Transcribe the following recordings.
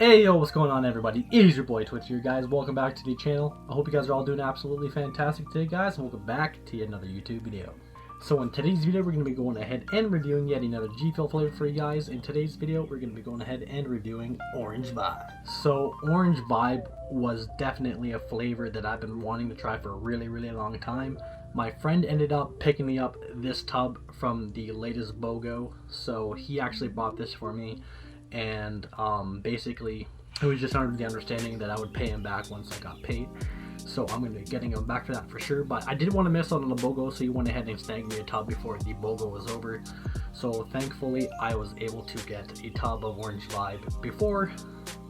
Hey yo, what's going on everybody? It is your boy Twitch here, guys. Welcome back to the channel. I hope you guys are all doing absolutely fantastic today, guys, and welcome back to another YouTube video. So in today's video, we're going to be going ahead and reviewing yet another Gfuel flavor for you guys. In today's video, we're going to be going ahead and reviewing Orange Vibe. So Orange Vibe was definitely a flavor that I've been wanting to try for a really long time. My friend ended up picking me up this tub from the latest BOGO, so he actually bought this for me. And basically it was just under the understanding that I would pay him back once I got paid, so I'm going to be getting him back for that for sure. But I didn't want to miss out on the BOGO, so he went ahead and snagged me a tub before the BOGO was over. So thankfully I was able to get a tub of Orange Vibe before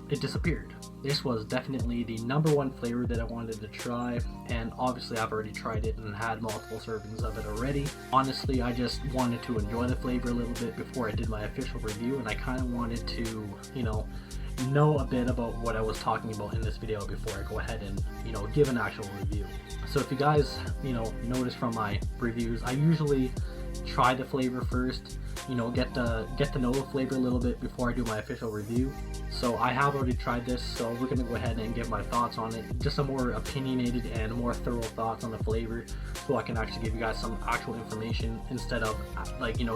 it disappeared. This was definitely the #1 flavor that I wanted to try, and obviously I've already tried it and had multiple servings of it already. Honestly, I just wanted to enjoy the flavor a little bit before I did my official review, and I kind of wanted to, know a bit about what I was talking about in this video before I go ahead and, give an actual review. So if you guys, notice from my reviews, I usually try the flavor first, get to know the flavor a little bit before I do my official review. So I have already tried this, so we're gonna go ahead and give my thoughts on it, just some more opinionated and more thorough thoughts on the flavor, so I can actually give you guys some actual information instead of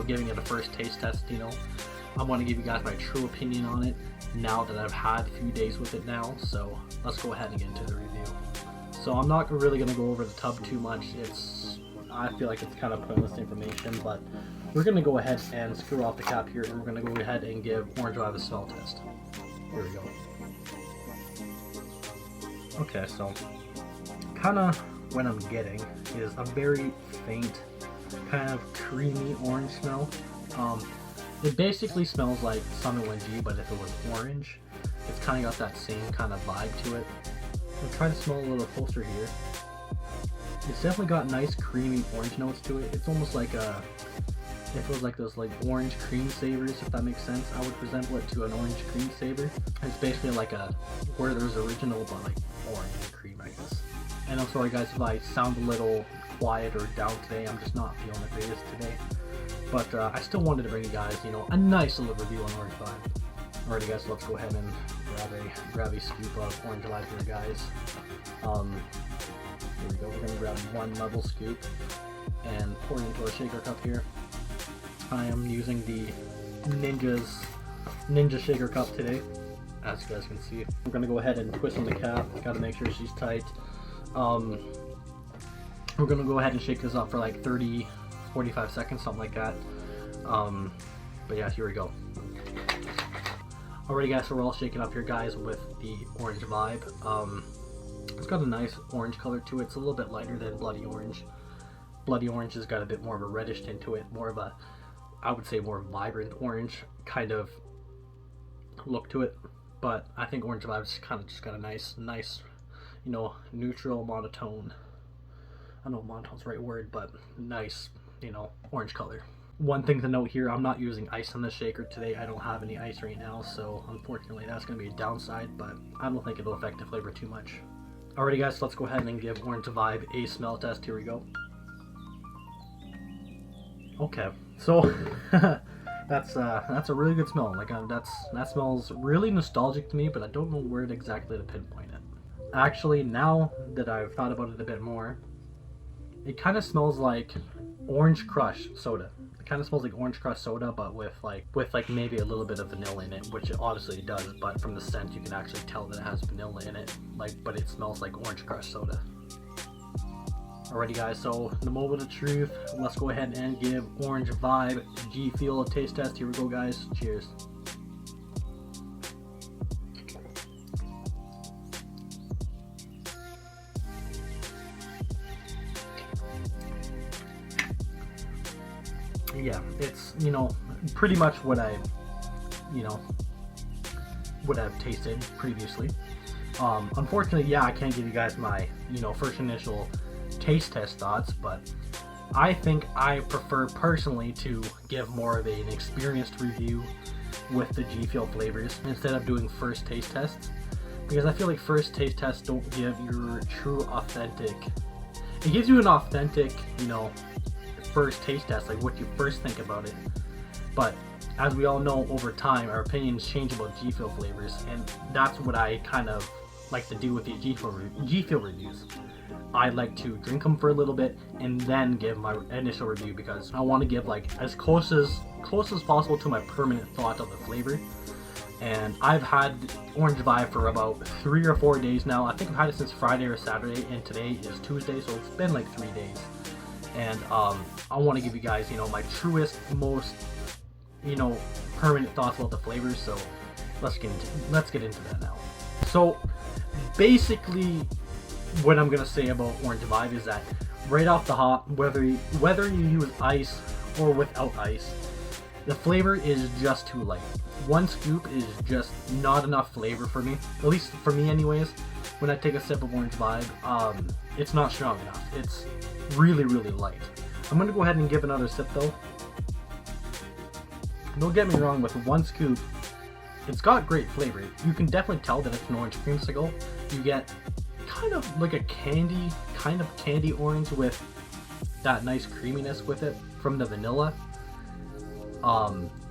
giving it a first taste test. I want to give you guys my true opinion on it now that I've had a few days with it now. So let's go ahead and get into the review. So I'm not really gonna go over the tub too much. I feel like it's kind of pointless information, but we're going to go ahead and screw off the cap here, and we're going to go ahead and give Orange Vibe a smell test. Here we go. Okay, so kind of what I'm getting is a very faint, kind of creamy orange smell. It basically smells like Summit 1G, but if it was orange. It's kind of got that same kind of vibe to it. I'll try to smell a little closer here. It's definitely got nice creamy orange notes to it. It's almost like if it was like those orange cream savers, if that makes sense. I would resemble it to an orange cream saver. It's basically like a Werther's original, but like orange and cream, I guess. And I'm sorry guys if I sound a little quiet or down today. I'm just not feeling the greatest today. But I still wanted to bring you guys, a nice little review on Orange Vibe. Alrighty guys, so let's go ahead and grab a scoop of Orange Vibe here, guys. Here we go, we're going to grab one level scoop and pour it into our shaker cup here. I am using the Ninja shaker cup today, as you guys can see. We're going to go ahead and twist on the cap, got to make sure she's tight. We're going to go ahead and shake this up for like 30-45 seconds, something like that. But yeah, here we go. Alrighty guys, so we're all shaking up here guys with the Orange Vibe. It's got a nice orange color to it. It's a little bit lighter than Bloody Orange. Bloody Orange has got a bit more of a reddish tint to it, more of a, I would say, more vibrant orange kind of look to it. But I think Orange Vibe's kind of just got a nice, neutral monotone. I don't know if monotone's the right word, but nice, orange color. One thing to note here, I'm not using ice on this shaker today. I don't have any ice right now, so unfortunately that's going to be a downside, but I don't think it'll affect the flavor too much. Alrighty guys, so let's go ahead and give Orange Vibe a smell test. Here we go. Okay, so that's a really good smell. That smells really nostalgic to me, but I don't know where exactly to pinpoint it. Actually, now that I've thought about it a bit more, it kind of smells like Orange Crush soda. It kind of smells like Orange Crush soda, but with maybe a little bit of vanilla in it, which it obviously does. But from the scent, you can actually tell that it has vanilla in it. But it smells like Orange Crush soda. Alrighty guys, so the moment of truth. Let's go ahead and give Orange Vibe Gfuel a taste test. Here we go, guys. Cheers. Yeah, it's pretty much what I've tasted previously. Unfortunately, yeah, I can't give you guys my first initial taste test thoughts, but I think I prefer personally to give more of an experienced review with the Gfuel flavors instead of doing first taste tests, because I feel like first taste tests don't give your true authentic. It gives you an authentic, first taste test, like what you first think about it, but as we all know, over time our opinions change about G-Fuel flavors, and that's what I kind of like to do with these G-Fuel reviews. I like to drink them for a little bit and then give my initial review, because I want to give like as close as possible to my permanent thought of the flavor. And I've had Orange Vibe for about 3 or 4 days now. I think I've had it since Friday or Saturday, and today is Tuesday, so it's been like 3 days. And I want to give you guys, my truest, most, permanent thoughts about the flavors. So let's get into that now. So basically, what I'm gonna say about Orange Vibe is that right off the hop, whether you use ice or without ice, the flavor is just too light. 1 scoop is just not enough flavor for me, at least for me anyways. When I take a sip of Orange Vibe, it's not strong enough. It's really, really light. I'm gonna go ahead and give another sip though. Don't get me wrong, with 1 scoop, it's got great flavor. You can definitely tell that it's an orange creamsicle. You get kind of like a candy orange with that nice creaminess with it from the vanilla.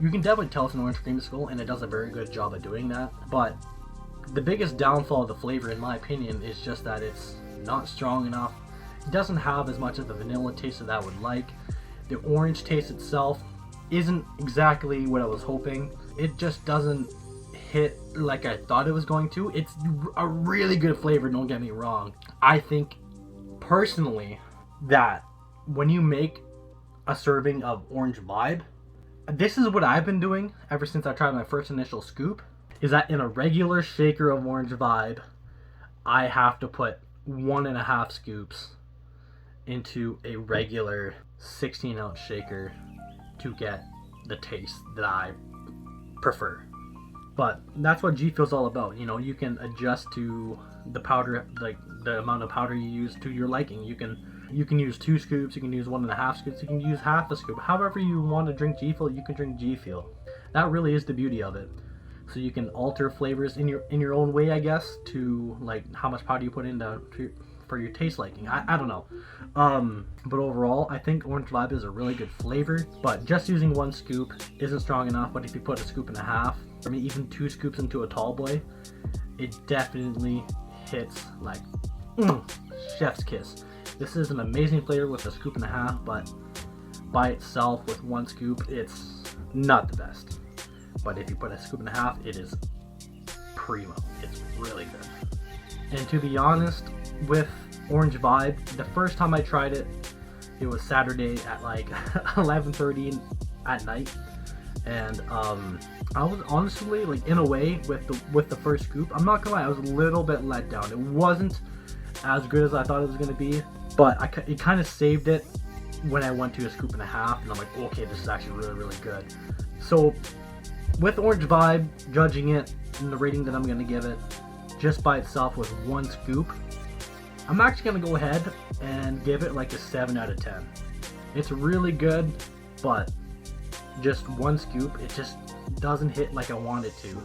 You can definitely tell it's an orange creamsicle, and it does a very good job at doing that. But the biggest downfall of the flavor, in my opinion, is just that it's not strong enough. It doesn't have as much of the vanilla taste that I would like. The orange taste itself isn't exactly what I was hoping. It just doesn't hit like I thought it was going to. It's a really good flavor, don't get me wrong. I think personally that when you make a serving of Orange Vibe, this is what I've been doing ever since I tried my first initial scoop, is that in a regular shaker of Orange Vibe, I have to put 1.5 scoops into a regular 16-ounce shaker to get the taste that I prefer. But that's what G-Fuel's all about. You can adjust to the powder, like the amount of powder you use to your liking. You can use 2 scoops, you can use 1.5 scoops, you can use half a scoop. However you want to drink G-Fuel, you can drink G-Fuel. That really is the beauty of it. So you can alter flavors in your own way, I guess, to like how much powder you put in for your taste liking. I don't know. But overall, I think Orange Vibe is a really good flavor, but just using 1 scoop isn't strong enough. But if you put 1.5 scoops, or maybe even 2 scoops into a tall boy, it definitely hits like chef's kiss. This is an amazing flavor with 1.5 scoops, but by itself with 1 scoop, it's not the best. But if you put 1.5 scoops, it is primo. It's really good. And to be honest, with Orange Vibe, the first time I tried it, it was Saturday at like 11:30 at night, and I was honestly, like, in a way, with the first scoop, I'm not gonna lie, I was a little bit let down. It wasn't as good as I thought it was gonna be, but it kind of saved it when I went to 1.5 scoops, and I'm like, okay, this is actually really, really good. So with Orange Vibe, judging it and the rating that I'm gonna give it, just by itself with 1 scoop, I'm actually gonna go ahead and give it like a 7 out of 10. It's really good, but just 1 scoop, it just doesn't hit like I want it to.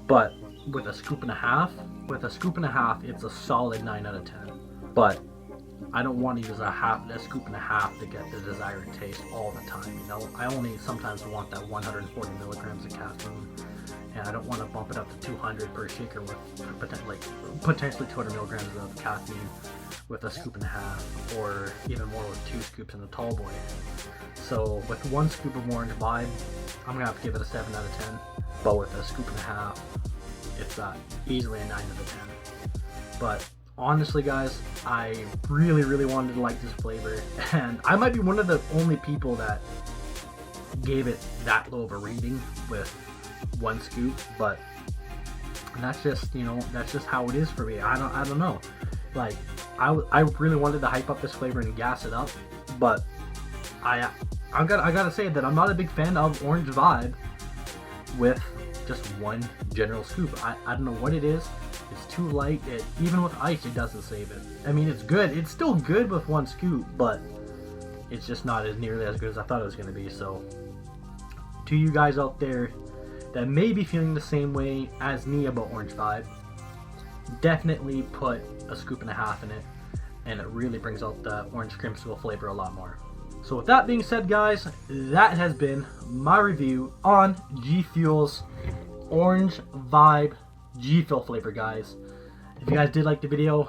But with 1.5 scoops, it's a solid 9 out of 10. But I don't want to use a 1.5 scoops to get the desired taste all the time. I only sometimes want that 140 milligrams of caffeine, and I don't want to bump it up to 200 per shaker with potentially 200 milligrams of caffeine with 1.5 scoops, or even more with 2 scoops in the tall boy. So with 1 scoop of Orange Vibe, I'm gonna have to give it a 7 out of 10. But with 1.5 scoops, it's easily a 9 out of 10. But honestly, guys, I really, really wanted to like this flavor, and I might be one of the only people that gave it that low of a rating with 1 scoop, but that's just, that's just how it is for me. I don't know. Like, I really wanted to hype up this flavor and gas it up, but I gotta say that I'm not a big fan of Orange Vibe with just 1 general scoop. I don't know what it is. It's too light. Even with ice, it doesn't save it. I mean, it's good. It's still good with 1 scoop, but it's just not as nearly as good as I thought it was going to be. So, to you guys out there that may be feeling the same way as me about Orange Vibe, definitely put 1.5 scoops in it, and it really brings out the orange creamsicle flavor a lot more. So with that being said, guys, that has been my review on Gfuel's Orange Vibe Gfuel flavor, guys. If you guys did like the video,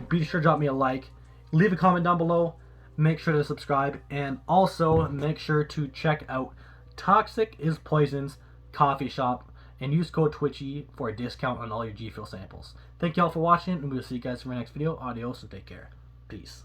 be sure to drop me a like, leave a comment down below, make sure to subscribe, and also make sure to check out Toxic is Poison's coffee shop and use code TWITCHY for a discount on all your Gfuel samples. Thank you all for watching, and we'll see you guys in my next video. Adios and take care. Peace.